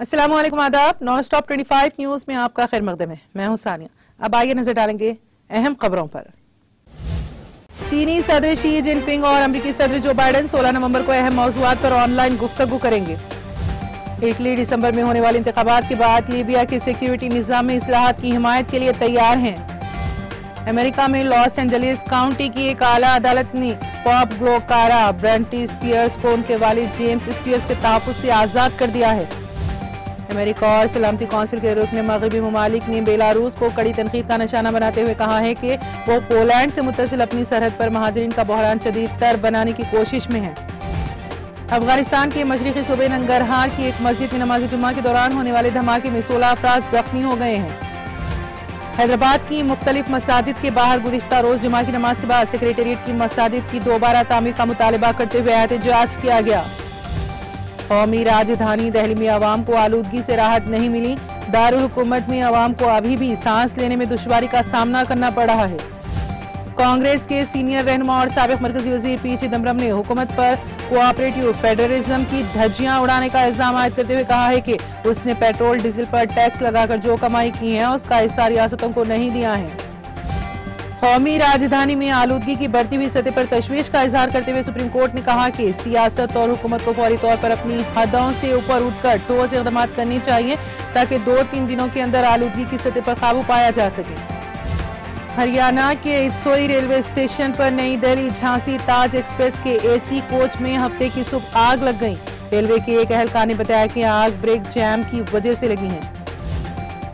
अस्सलाम वालेकुम, आदाब। नॉन स्टॉप 25 न्यूज में आपका खैर मकदम है। मैं हूं सानिया। अब आइए नजर डालेंगे अहम खबरों पर। चीनी सदर शी जिनपिंग और अमेरिकी सदर जो बाइडेन 16 नवंबर को अहम मौज़ूआत पर ऑनलाइन गुफ्तगू करेंगे। इटली दिसंबर में होने वाले इंतखाबात के बाद लीबिया के सिक्योरिटी निज़ाम में इस्लाहात की हिमायत के लिए तैयार हैं। अमेरिका में लॉस एंजलिस काउंटी की एक आला अदालत ने पॉप ग्लोकारा ब्रिटनी स्पीयर्स को उनके वालिद जेम्स स्पीयर्स के तहफ़्फ़ुज़ से आज़ाद कर दिया है। अमेरिका और सलामती कौंसिल के रुकन मगरबी ममालिक ने बेलारूस को कड़ी तनकीद का निशाना बनाते हुए कहा है कि वो पोलैंड से मुत्तसिल अपनी सरहद पर महाजरीन का बहरान शदीद तर बनाने की कोशिश में है। अफगानिस्तान के मशरिकी सूबे नंगरहार की एक मस्जिद में नमाज जुम्मा के दौरान होने वाले धमाके में 16 अफराद जख्मी हो गए हैं। हैदराबाद की मुख्तलिफ मसाजिद के बाहर गुज़िश्ता रोज जुमा की नमाज के बाद सेक्रेटेरिएट की मसाजिद की दोबारा तामीर का मुतालबा करते हुए एहतजाज किया गया। कौमी राजधानी दिल्ली में आवाम को आलूदगी से राहत नहीं मिली। दारुल हुकूमत में आवाम को अभी भी सांस लेने में दुश्वारी का सामना करना पड़ रहा है। कांग्रेस के सीनियर रहनुमा और साबिक मरकजी वजीर पी चिदम्बरम ने हुकूमत पर कोऑपरेटिव फेडरलिज्म की धज्जियां उड़ाने का इल्जाम आयद करते हुए कहा है कि उसने पेट्रोल डीजल पर टैक्स लगाकर जो कमाई की है उसका हिस्सा रियासतों को नहीं दिया है। कौमी राजधानी में आलूदगी की बढ़ती हुई सतह पर तशवीश का इजहार करते हुए सुप्रीम कोर्ट ने कहा कि सियासत और हुकूमत को फौरी तौर पर अपनी हदों से ऊपर उठकर ठोस इक़दाम करने चाहिए ताकि 2-3 दिनों के अंदर आलूदगी की सतह पर काबू पाया जा सके। हरियाणा के इत्सोई रेलवे स्टेशन पर नई दिल्ली झांसी ताज एक्सप्रेस के AC कोच में हफ्ते की सुबह आग लग गई। रेलवे के एक अहलकार ने बताया कि आग ब्रेक जैम की वजह से लगी है।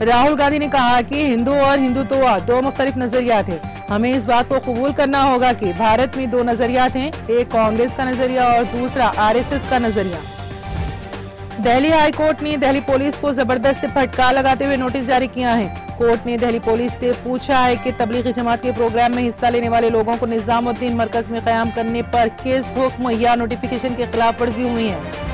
राहुल गांधी ने कहा कि हिंदू और हिंदुत्व दो मुख्तलिफ नजरियात हैं। हमें इस बात को कबूल करना होगा कि भारत में दो नजरियात हैं, एक कांग्रेस का नजरिया और दूसरा RSS का नजरिया। दिल्ली हाई कोर्ट ने दिल्ली पुलिस को जबरदस्त फटकार लगाते हुए नोटिस जारी किया है। कोर्ट ने दिल्ली पुलिस से पूछा है कि तबलीगी जमात के प्रोग्राम में हिस्सा लेने वाले लोगों को निजामुद्दीन मरकज में कयाम करने पर किस हुक्म या नोटिफिकेशन की खिलाफ वर्जी हुई है।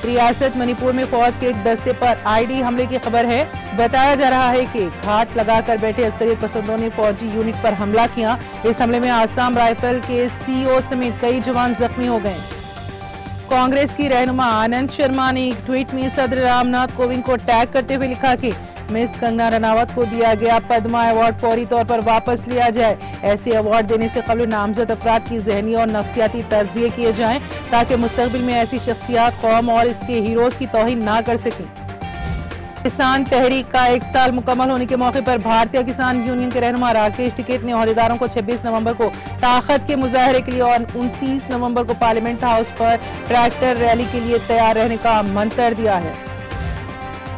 रियासत मणिपुर में फौज के एक दस्ते पर ID हमले की खबर है। बताया जा रहा है कि घाट लगाकर बैठे अस्करियत पसंदों ने फौजी यूनिट पर हमला किया। इस हमले में आसाम राइफल के CEO समेत कई जवान जख्मी हो गए। कांग्रेस की रहनुमा आनंद शर्मा ने एक ट्वीट में सदर रामनाथ कोविंद को टैग करते हुए लिखा कि मिस कंगना रनावत को दिया गया पद्मा अवार्ड फौरी तौर पर वापस लिया जाए। ऐसे अवार्ड देने से कबल नामजद अफराद की ज़हनी और नफ्सियाती तज़किये किए जाएं ताकि मुस्तक़बिल में ऐसी शख्सियात कौम और इसके हीरोज की तौहीन ना कर सकें। किसान तहरीक का 1 साल मुकम्मल होने के मौके पर भारतीय किसान यूनियन के रहनुमा राकेश टिकैत ने ओहदेदारों को 26 नवंबर को ताकत के मुजाहरे के लिए और 29 नवंबर को पार्लियामेंट हाउस पर ट्रैक्टर रैली के लिए तैयार रहने का मंत्र दिया है।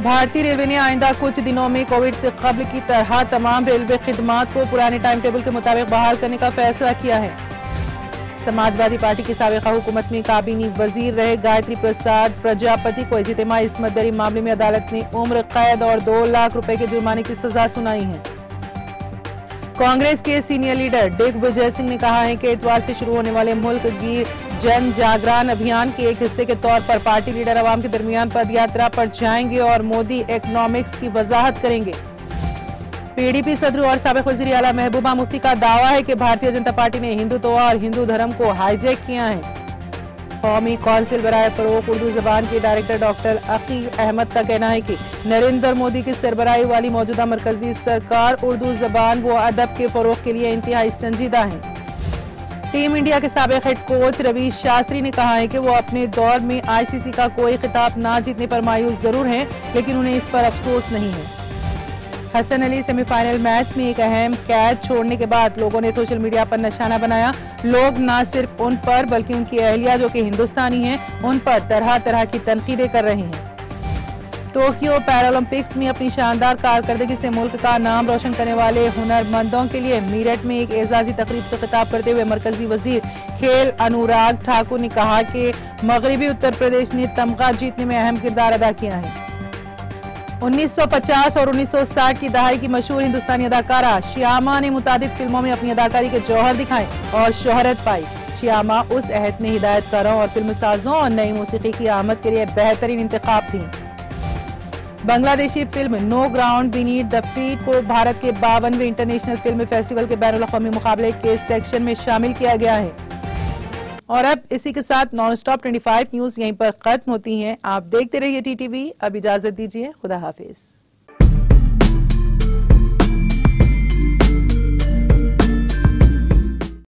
भारतीय रेलवे ने आइंदा कुछ दिनों में कोविड से कबल की तरह तमाम रेलवे खिदमात को पुराने टाइम टेबल के मुताबिक बहाल करने का फैसला किया है। समाजवादी पार्टी की साबिका हुकूमत में काबीनी वजीर रहे गायत्री प्रसाद प्रजापति को इज्तिमाई इस्मत दरी मामले में अदालत ने उम्र कैद और 2 लाख रुपए के जुर्माने की सजा सुनाई है। कांग्रेस के सीनियर लीडर दिग्विजय सिंह ने कहा है कि इतवार से शुरू होने वाले मुल्क गिर जन जागरण अभियान के एक हिस्से के तौर पर पार्टी लीडर अवाम के दरमियान पद यात्रा पर जाएंगे और मोदी इकोनॉमिक्स की वजाहत करेंगे। PDP सदर और साबिक वज़ीर आला महबूबा मुफ्ती का दावा है कि भारतीय जनता पार्टी ने हिंदुत्व और हिंदू धर्म को हाईजैक किया है। कौमी कौंसिल बराए फरोग उर्दू जबान के डायरेक्टर डॉक्टर अकील अहमद का कहना है कि नरेंद्र मोदी की सरबराही वाली मौजूदा मरकजी सरकार उर्दू जबान व अदब के फरोग के लिए इंतहाई संजीदा है। टीम इंडिया के साबिक हेड कोच रवि शास्त्री ने कहा है कि वो अपने दौर में ICC का कोई खिताब ना जीतने पर मायूस जरूर हैं, लेकिन उन्हें इस पर अफसोस नहीं है। हसन अली सेमीफाइनल मैच में एक अहम कैच छोड़ने के बाद लोगों ने सोशल मीडिया पर निशाना बनाया। लोग न सिर्फ उन पर बल्कि उनकी अहलिया जो कि हिंदुस्तानी हैं उन पर तरह तरह की तनकीदें कर रहे हैं। टोक्यो पैरालंपिक्स में अपनी शानदार कारकर्दगी से मुल्क का नाम रोशन करने वाले हुनरमंदों के लिए मीरठ में एक एजाजी तकरीब से खिताब करते हुए मरकजी वजीर खेल अनुराग ठाकुर ने कहा कि मगरबी उत्तर प्रदेश ने तमगा जीतने में अहम किरदार अदा किया है। 1950 और 1960 की दहाई की मशहूर हिंदुस्तानी अदाकारा श्यामा ने मुतादिद फिल्मों में अपनी अदाकारी के जौहर दिखाए और शोहरत पाई। श्यामा उस अहद में हिदायतकारों और फिल्म साजों और नई मौसीकी की आमद के लिए बेहतरीन इंतखाब थी। Bangladeshi film no ground beneath the feet को भारत के 52वें इंटरनेशनल फिल्म फेस्टिवल के बैनुल अक़वामी मुकाबले के सेक्शन में शामिल किया गया है। और अब इसी के साथ नॉन स्टॉप 25 न्यूज यहीं पर खत्म होती हैं। आप देखते रहिए टीटीवी। अब इजाजत दीजिए, खुदा हाफिज।